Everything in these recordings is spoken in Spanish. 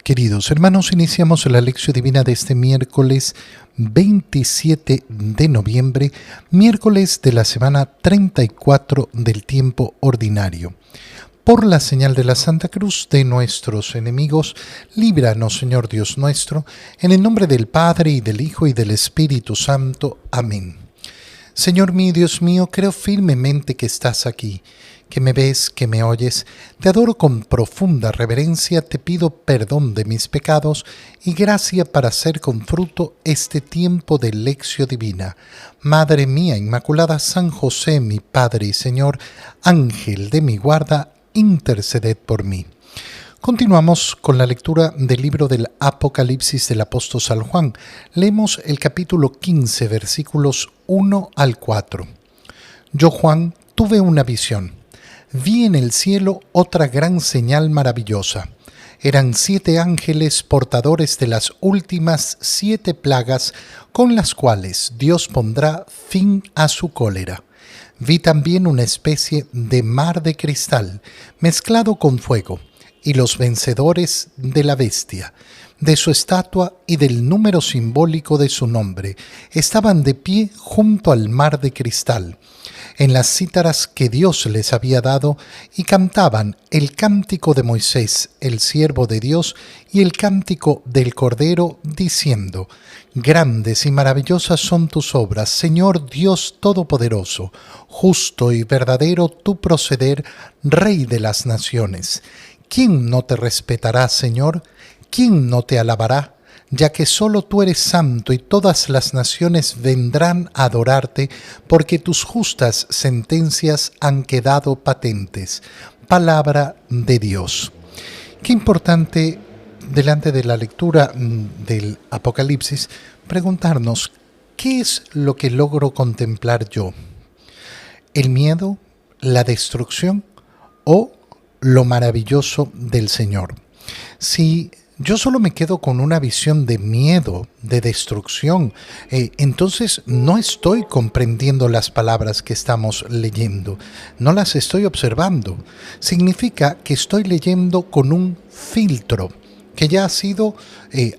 Queridos hermanos, iniciamos la lección divina de este miércoles 27 de noviembre, miércoles de la semana 34 del tiempo ordinario. Por la señal de la Santa Cruz de nuestros enemigos, líbranos, Señor Dios nuestro, en el nombre del Padre, y del Hijo, y del Espíritu Santo. Amén. Señor mío, Dios mío, creo firmemente que estás aquí, que me ves, que me oyes. Te adoro con profunda reverencia, te pido perdón de mis pecados y gracia para hacer con fruto este tiempo de lección divina. Madre mía Inmaculada, San José, mi Padre y Señor, Ángel de mi guarda, interceded por mí. Continuamos con la lectura del libro del Apocalipsis del apóstol San Juan. Leemos el capítulo 15, versículos 1 al 4. Yo, Juan, tuve una visión. Vi en el cielo otra gran señal maravillosa. Eran 7 ángeles portadores de las últimas 7 plagas con las cuales Dios pondrá fin a su cólera. Vi también una especie de mar de cristal mezclado con fuego, y los vencedores de la bestia, de su estatua y del número simbólico de su nombre, estaban de pie junto al mar de cristal, en las cítaras que Dios les había dado, y cantaban el cántico de Moisés, el siervo de Dios, y el cántico del Cordero, diciendo: Grandes y maravillosas son tus obras, Señor Dios Todopoderoso, justo y verdadero tu proceder, Rey de las naciones. ¿Quién no te respetará, Señor? ¿Quién no te alabará? Ya que solo tú eres santo y todas las naciones vendrán a adorarte, porque tus justas sentencias han quedado patentes. Palabra de Dios. Qué importante, delante de la lectura del Apocalipsis, preguntarnos: ¿qué es lo que logro contemplar yo? ¿El miedo? ¿La destrucción? ¿O lo maravilloso del Señor? Si yo solo me quedo con una visión de miedo, de destrucción, entonces no estoy comprendiendo las palabras que estamos leyendo, no las estoy observando. Significa que estoy leyendo con un filtro que ya ha sido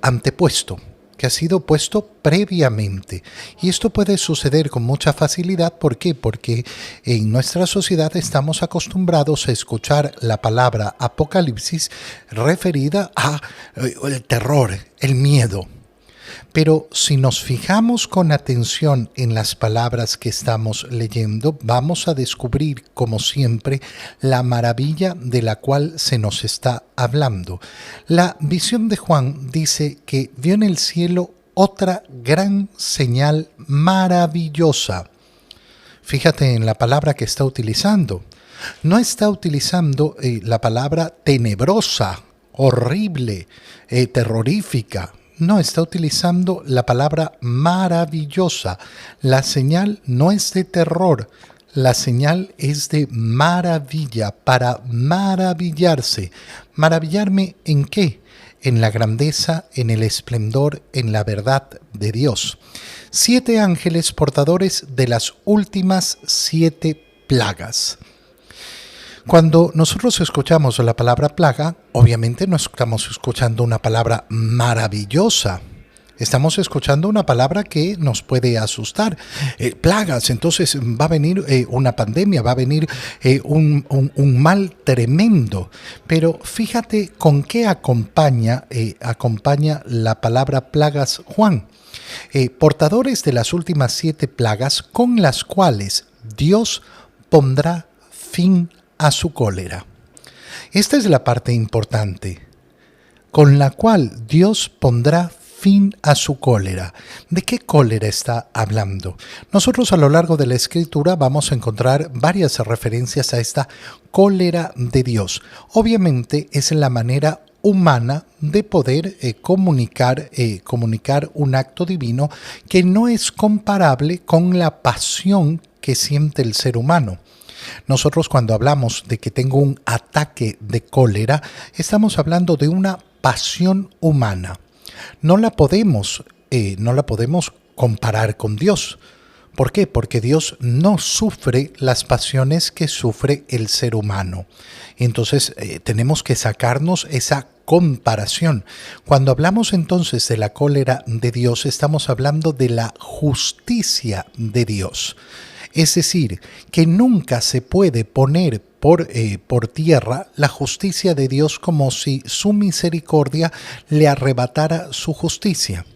antepuesto, que ha sido puesto previamente. Y esto puede suceder con mucha facilidad. ¿Por qué? Porque en nuestra sociedad estamos acostumbrados a escuchar la palabra apocalipsis referida a el terror, el miedo. Pero si nos fijamos con atención en las palabras que estamos leyendo, vamos a descubrir, como siempre, la maravilla de la cual se nos está hablando. La visión de Juan dice que vio en el cielo otra gran señal maravillosa. Fíjate en la palabra que está utilizando. No está utilizando la palabra tenebrosa, horrible, terrorífica. No, está utilizando la palabra maravillosa. La señal no es de terror, la señal es de maravilla, para maravillarse. ¿Maravillarme en qué? En la grandeza, en el esplendor, en la verdad de Dios. 7 ángeles portadores de las últimas 7 plagas. Cuando nosotros escuchamos la palabra plaga, obviamente no estamos escuchando una palabra maravillosa. Estamos escuchando una palabra que nos puede asustar. Plagas, entonces va a venir una pandemia, va a venir un mal tremendo. Pero fíjate con qué acompaña la palabra plagas Juan. Portadores de las últimas 7 plagas con las cuales Dios pondrá fin a su cólera. Esta es la parte importante, con la cual Dios pondrá fin a su cólera. ¿De qué cólera está hablando? Nosotros a lo largo de la Escritura vamos a encontrar varias referencias a esta cólera de Dios. Obviamente es la manera humana de poder comunicar un acto divino que no es comparable con la pasión que siente el ser humano. Nosotros cuando hablamos de que tengo un ataque de cólera, estamos hablando de una pasión humana. No la podemos comparar con Dios, ¿Por qué? Porque Dios no sufre las pasiones que sufre el ser humano. Entonces tenemos que sacarnos esa comparación. Cuando hablamos entonces de la cólera de Dios, estamos hablando de la justicia de Dios. Es decir, que nunca se puede poner por tierra la justicia de Dios como si su misericordia le arrebatara su justicia.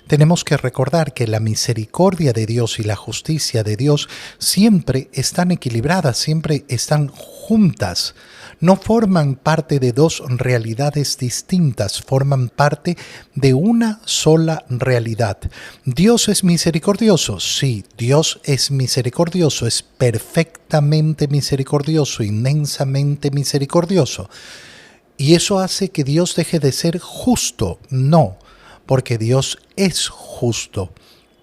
Tenemos que recordar que la misericordia de Dios y la justicia de Dios siempre están equilibradas, siempre están juntas. No forman parte de dos realidades distintas, forman parte de una sola realidad. ¿Dios es misericordioso? Sí, Dios es misericordioso, es perfectamente misericordioso, inmensamente misericordioso. ¿Y eso hace que Dios deje de ser justo? No, porque Dios es justo,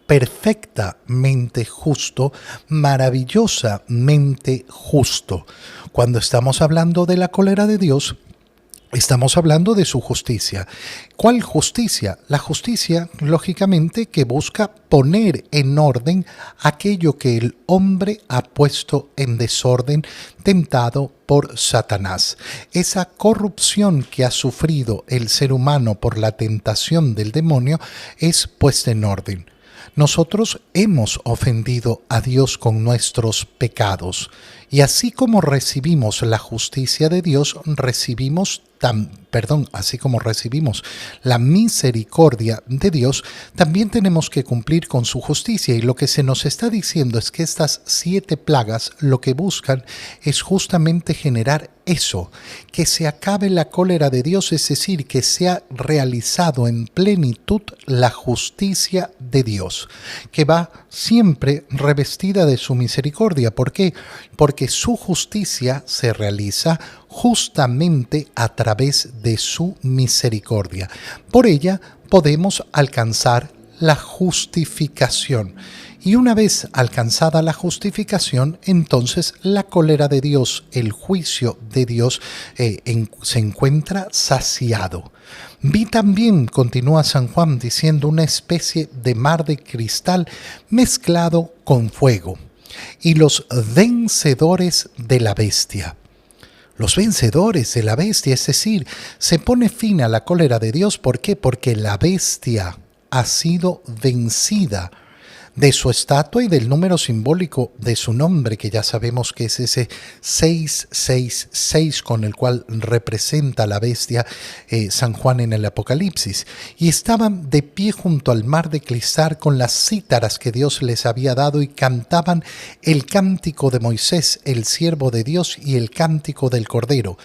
perfectamente justo, maravillosamente justo. Cuando estamos hablando de la cólera de Dios, estamos hablando de su justicia. ¿Cuál justicia? La justicia, lógicamente, que busca poner en orden aquello que el hombre ha puesto en desorden, tentado por Satanás. Esa corrupción que ha sufrido el ser humano por la tentación del demonio es puesta en orden. Nosotros hemos ofendido a Dios con nuestros pecados, y así como recibimos la justicia de Dios, así como recibimos la misericordia de Dios, también tenemos que cumplir con su justicia. Y lo que se nos está diciendo es que estas 7 plagas lo que buscan es justamente generar eso, que se acabe la cólera de Dios, es decir, que sea realizado en plenitud la justicia de Dios, que va siempre revestida de su misericordia. ¿Por qué? Porque su justicia se realiza justamente a través de su misericordia. Por ella podemos alcanzar la justificación. Y una vez alcanzada la justificación, entonces la cólera de Dios, el juicio de Dios se encuentra saciado. Vi también, continúa San Juan diciendo, una especie de mar de cristal mezclado con fuego, y los vencedores de la bestia. Los vencedores de la bestia, es decir, se pone fin a la cólera de Dios. ¿Por qué? Porque la bestia ha sido vencida de su estatua y del número simbólico de su nombre, que ya sabemos que es ese 666 con el cual representa la bestia San Juan en el Apocalipsis. Y estaban de pie junto al mar de cristal con las cítaras que Dios les había dado, y cantaban el cántico de Moisés, el siervo de Dios, y el cántico del Cordero.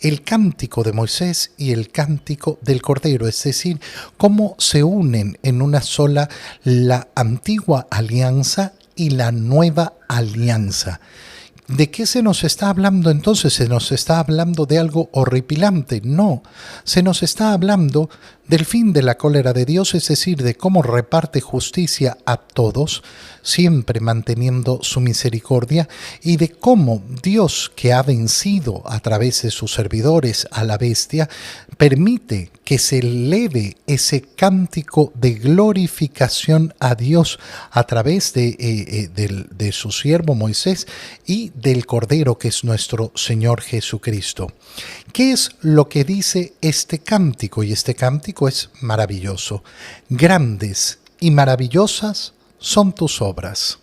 El cántico de Moisés y el cántico del Cordero, es decir, cómo se unen en una sola la antigua alianza y la nueva alianza. ¿De qué se nos está hablando entonces? ¿Se nos está hablando de algo horripilante? No, se nos está hablando del fin de la cólera de Dios, es decir, de cómo reparte justicia a todos, siempre manteniendo su misericordia, y de cómo Dios, que ha vencido a través de sus servidores a la bestia, permite que se eleve ese cántico de glorificación a Dios a través de su siervo Moisés y del Cordero, que es nuestro Señor Jesucristo. ¿Qué es lo que dice este cántico? Y este cántico es maravilloso. Grandes y maravillosas son tus obras.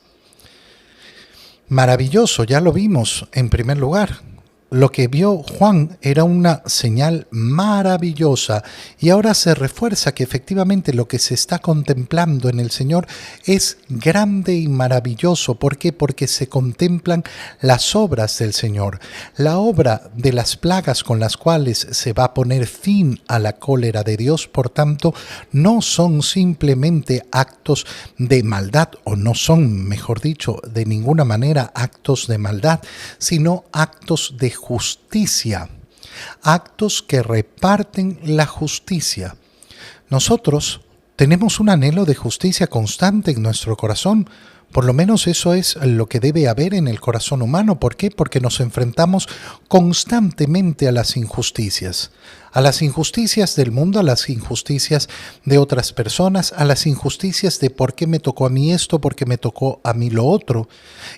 Maravilloso, ya lo vimos en primer lugar. Lo que vio Juan era una señal maravillosa, y ahora se refuerza que efectivamente lo que se está contemplando en el Señor es grande y maravilloso. ¿Por qué? Porque se contemplan las obras del Señor. La obra de las plagas con las cuales se va a poner fin a la cólera de Dios, por tanto, no son simplemente actos de maldad, o no son, mejor dicho, de ninguna manera actos de maldad, sino actos de justicia, actos que reparten la justicia. Nosotros tenemos un anhelo de justicia constante en nuestro corazón. Por lo menos eso es lo que debe haber en el corazón humano. ¿Por qué? Porque nos enfrentamos constantemente a las injusticias del mundo, a las injusticias de otras personas, a las injusticias de por qué me tocó a mí esto, por qué me tocó a mí lo otro.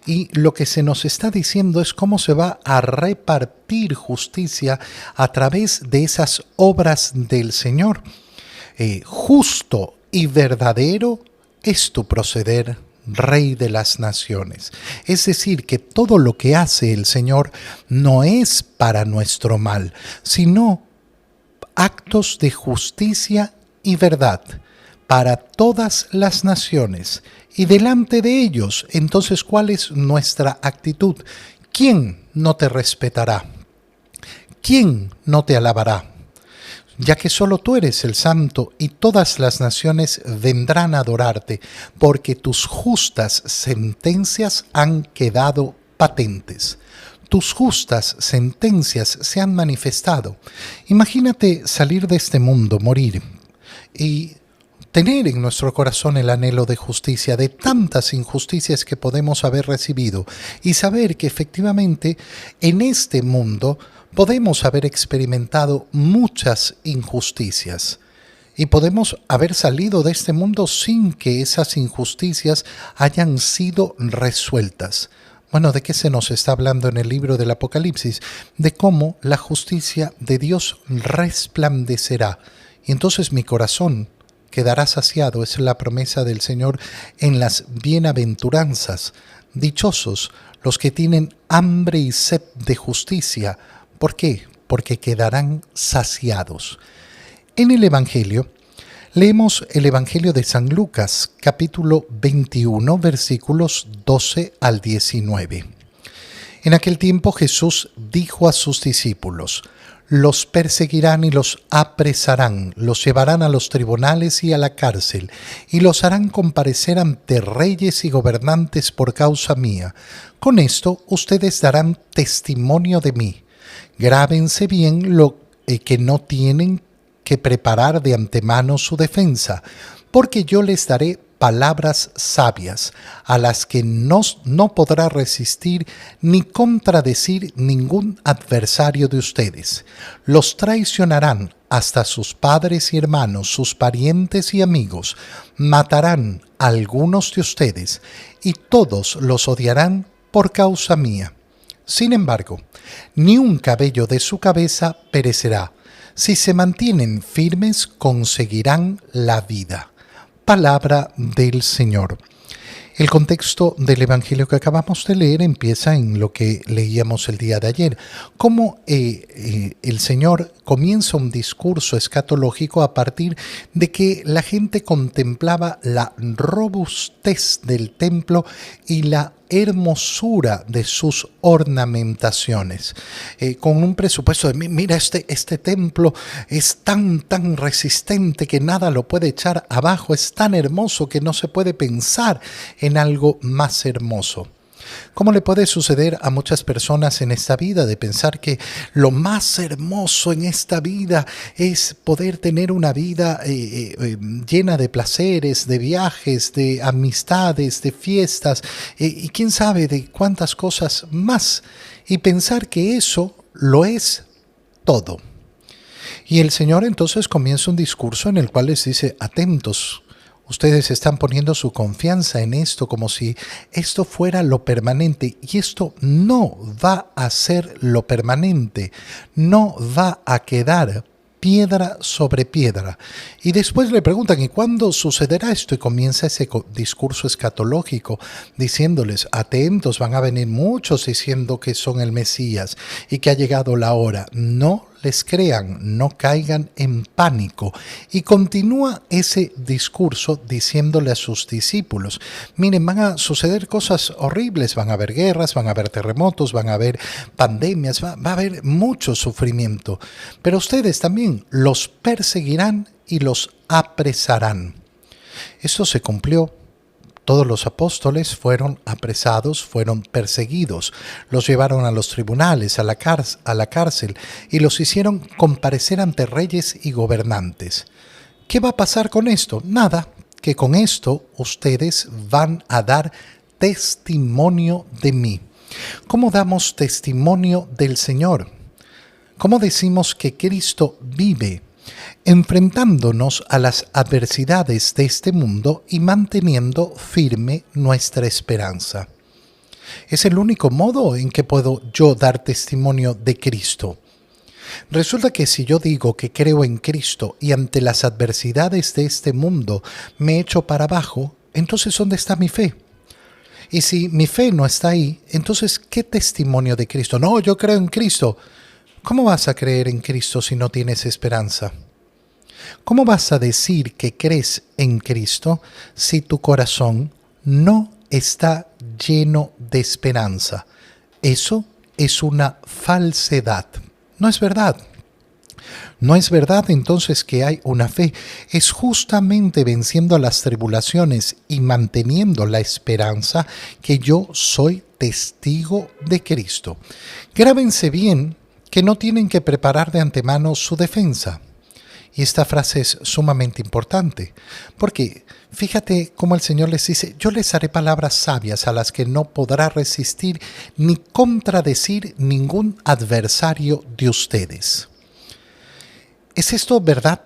Y lo que se nos está diciendo es cómo se va a repartir justicia a través de esas obras del Señor. Justo y verdadero es tu proceder, Rey de las naciones. Es decir, que todo lo que hace el Señor no es para nuestro mal, sino actos de justicia y verdad para todas las naciones. Y delante de ellos, entonces, ¿cuál es nuestra actitud? ¿Quién no te respetará? ¿Quién no te alabará? Ya que solo tú eres el santo y todas las naciones vendrán a adorarte, porque tus justas sentencias han quedado patentes. Tus justas sentencias se han manifestado. Imagínate salir de este mundo, morir, y tener en nuestro corazón el anhelo de justicia, de tantas injusticias que podemos haber recibido, y saber que efectivamente en este mundo podemos haber experimentado muchas injusticias y podemos haber salido de este mundo sin que esas injusticias hayan sido resueltas. Bueno, ¿de qué se nos está hablando en el libro del Apocalipsis? De cómo la justicia de Dios resplandecerá. Y entonces mi corazón quedará saciado, es la promesa del Señor en las bienaventuranzas. Dichosos los que tienen hambre y sed de justicia. ¿Por qué? Porque quedarán saciados. En el Evangelio, leemos el Evangelio de San Lucas, capítulo 21, versículos 12 al 19. En aquel tiempo Jesús dijo a sus discípulos: los perseguirán y los apresarán, los llevarán a los tribunales y a la cárcel, y los harán comparecer ante reyes y gobernantes por causa mía. Con esto ustedes darán testimonio de mí. Grábense bien lo que no tienen que preparar de antemano su defensa, porque yo les daré palabras sabias, a las que no podrá resistir ni contradecir ningún adversario de ustedes. Los traicionarán hasta sus padres y hermanos, sus parientes y amigos, matarán a algunos de ustedes, y todos los odiarán por causa mía. Sin embargo, ni un cabello de su cabeza perecerá. Si se mantienen firmes, conseguirán la vida. Palabra del Señor. El contexto del Evangelio que acabamos de leer empieza en lo que leíamos el día de ayer, cómo el Señor comienza un discurso escatológico a partir de que la gente contemplaba la robustez del templo y la hermosura de sus ornamentaciones, con un presupuesto de, mira, este templo es tan resistente que nada lo puede echar abajo, es tan hermoso que no se puede pensar en algo más hermoso. ¿Cómo le puede suceder a muchas personas en esta vida de pensar que lo más hermoso en esta vida es poder tener una vida llena de placeres, de viajes, de amistades, de fiestas y quién sabe de cuántas cosas más? Y pensar que eso lo es todo. Y el Señor entonces comienza un discurso en el cual les dice: atentos. Ustedes están poniendo su confianza en esto como si esto fuera lo permanente, y esto no va a ser lo permanente, no va a quedar piedra sobre piedra. Y después le preguntan: ¿y cuándo sucederá esto? Y comienza ese discurso escatológico diciéndoles: atentos, van a venir muchos diciendo que son el Mesías y que ha llegado la hora. No les crean, no caigan en pánico. Y continúa ese discurso diciéndole a sus discípulos: miren, van a suceder cosas horribles, van a haber guerras, van a haber terremotos, van a haber pandemias, va a haber mucho sufrimiento, pero ustedes también los perseguirán y los apresarán. Esto se cumplió. Todos los apóstoles fueron apresados, fueron perseguidos, los llevaron a los tribunales, a la cárcel, y los hicieron comparecer ante reyes y gobernantes. ¿Qué va a pasar con esto? Nada, que con esto ustedes van a dar testimonio de mí. ¿Cómo damos testimonio del Señor? ¿Cómo decimos que Cristo vive? Enfrentándonos a las adversidades de este mundo y manteniendo firme nuestra esperanza. Es el único modo en que puedo yo dar testimonio de Cristo. Resulta que si yo digo que creo en Cristo y ante las adversidades de este mundo me echo para abajo, entonces ¿dónde está mi fe? Y si mi fe no está ahí, entonces ¿qué testimonio de Cristo? No, yo creo en Cristo. ¿Cómo vas a creer en Cristo si no tienes esperanza? ¿Cómo vas a decir que crees en Cristo si tu corazón no está lleno de esperanza? Eso es una falsedad. No es verdad. No es verdad entonces que hay una fe. Es justamente venciendo las tribulaciones y manteniendo la esperanza que yo soy testigo de Cristo. Grábense bien que no tienen que preparar de antemano su defensa. Y esta frase es sumamente importante, porque fíjate cómo el Señor les dice, yo les haré palabras sabias a las que no podrá resistir ni contradecir ningún adversario de ustedes. ¿Es esto verdad?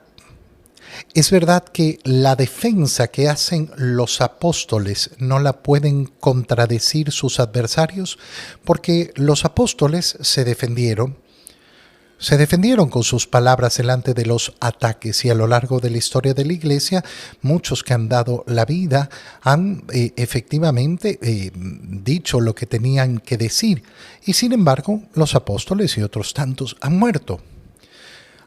Es verdad que la defensa que hacen los apóstoles no la pueden contradecir sus adversarios, porque los apóstoles se defendieron con sus palabras delante de los ataques y a lo largo de la historia de la Iglesia, muchos que han dado la vida han efectivamente dicho lo que tenían que decir. Y sin embargo, los apóstoles y otros tantos han muerto.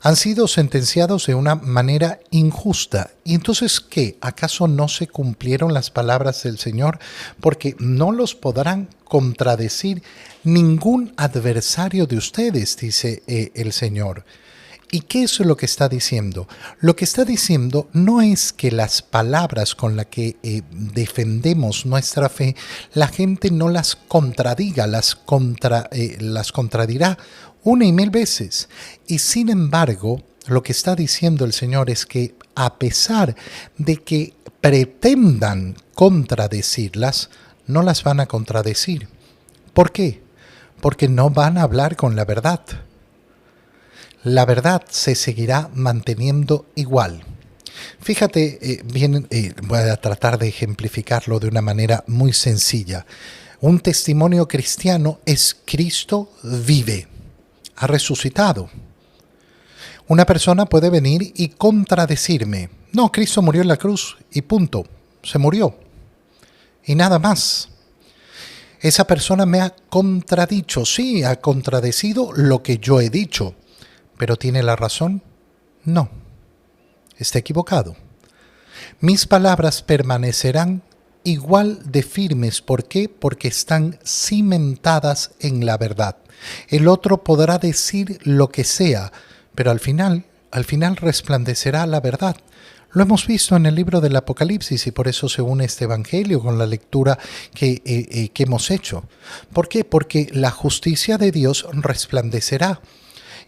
Han sido sentenciados de una manera injusta. ¿Y entonces qué? ¿Acaso no se cumplieron las palabras del Señor? Porque no los podrán contradecir ningún adversario de ustedes, dice el Señor. ¿Y qué es lo que está diciendo? Lo que está diciendo no es que las palabras con las que defendemos nuestra fe, la gente no las contradiga, las contradirá una y mil veces. Y sin embargo, lo que está diciendo el Señor es que a pesar de que pretendan contradecirlas, no las van a contradecir. ¿Por qué? Porque no van a hablar con la verdad. La verdad se seguirá manteniendo igual. Fíjate bien, voy a tratar de ejemplificarlo de una manera muy sencilla. Un testimonio cristiano es Cristo vive, ha resucitado. Una persona puede venir y contradecirme. No, Cristo murió en la cruz y punto, se murió. Y nada más. Esa persona me ha contradicho, sí, ha contradecido lo que yo he dicho. ¿Pero tiene la razón? No, está equivocado. Mis palabras permanecerán igual de firmes. ¿Por qué? Porque están cimentadas en la verdad. El otro podrá decir lo que sea, pero al final resplandecerá la verdad. Lo hemos visto en el libro del Apocalipsis y por eso se une este evangelio con la lectura que hemos hecho. ¿Por qué? Porque la justicia de Dios resplandecerá.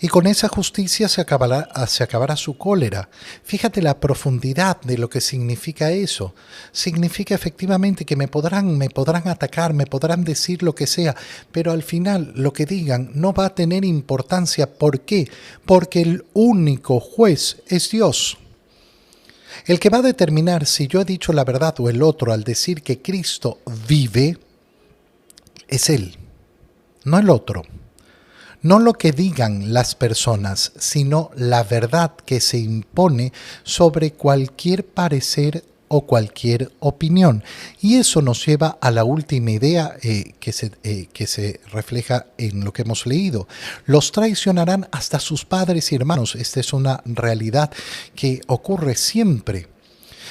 Y con esa justicia se acabará su cólera. Fíjate la profundidad de lo que significa eso. Significa efectivamente que me podrán atacar, me podrán decir lo que sea, pero al final lo que digan no va a tener importancia. ¿Por qué? Porque el único juez es Dios. El que va a determinar si yo he dicho la verdad o el otro al decir que Cristo vive, es Él, no el otro. No lo que digan las personas, sino la verdad que se impone sobre cualquier parecer o cualquier opinión. Y eso nos lleva a la última idea que se refleja en lo que hemos leído. Los traicionarán hasta sus padres y hermanos. Esta es una realidad que ocurre siempre.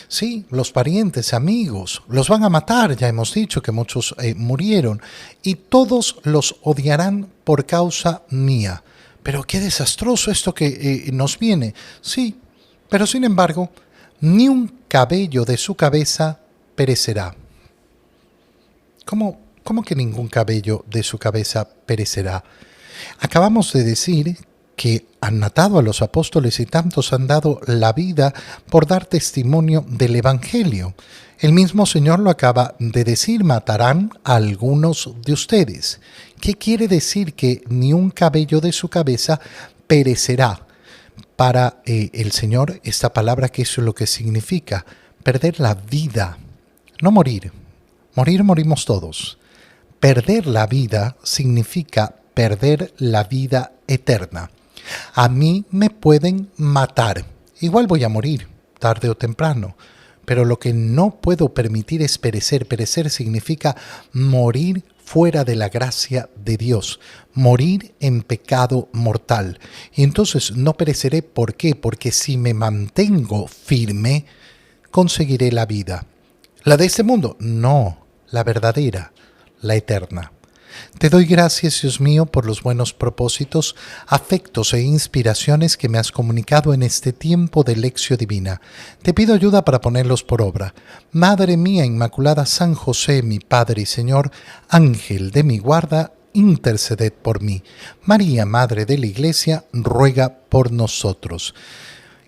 Sí, los parientes, amigos, los van a matar, ya hemos dicho que muchos murieron, y todos los odiarán por causa mía. Pero qué desastroso esto que nos viene. Sí, pero sin embargo, ni un cabello de su cabeza perecerá. ¿Cómo que ningún cabello de su cabeza perecerá? Acabamos de decir que han matado a los apóstoles y tantos han dado la vida por dar testimonio del Evangelio. El mismo Señor lo acaba de decir, matarán a algunos de ustedes. ¿Qué quiere decir? Que ni un cabello de su cabeza perecerá. Para el Señor, esta palabra, ¿qué es lo que significa? Perder la vida, no morir. Morir morimos todos. Perder la vida significa perder la vida eterna. A mí me pueden matar. Igual voy a morir, tarde o temprano. Pero lo que no puedo permitir es perecer. Perecer significa morir fuera de la gracia de Dios, morir en pecado mortal. Y entonces no pereceré. ¿Por qué? Porque si me mantengo firme, conseguiré la vida. ¿La de este mundo? No, la verdadera, la eterna. Te doy gracias, Dios mío, por los buenos propósitos, afectos e inspiraciones que me has comunicado en este tiempo de lección divina. Te pido ayuda para ponerlos por obra. Madre mía Inmaculada, San José, mi Padre y Señor, Ángel de mi guarda, interceded por mí. María, Madre de la Iglesia, ruega por nosotros.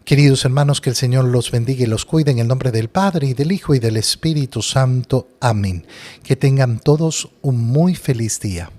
Queridos hermanos, que el Señor los bendiga y los cuide en el nombre del Padre, y del Hijo, y del Espíritu Santo. Amén. Que tengan todos un muy feliz día.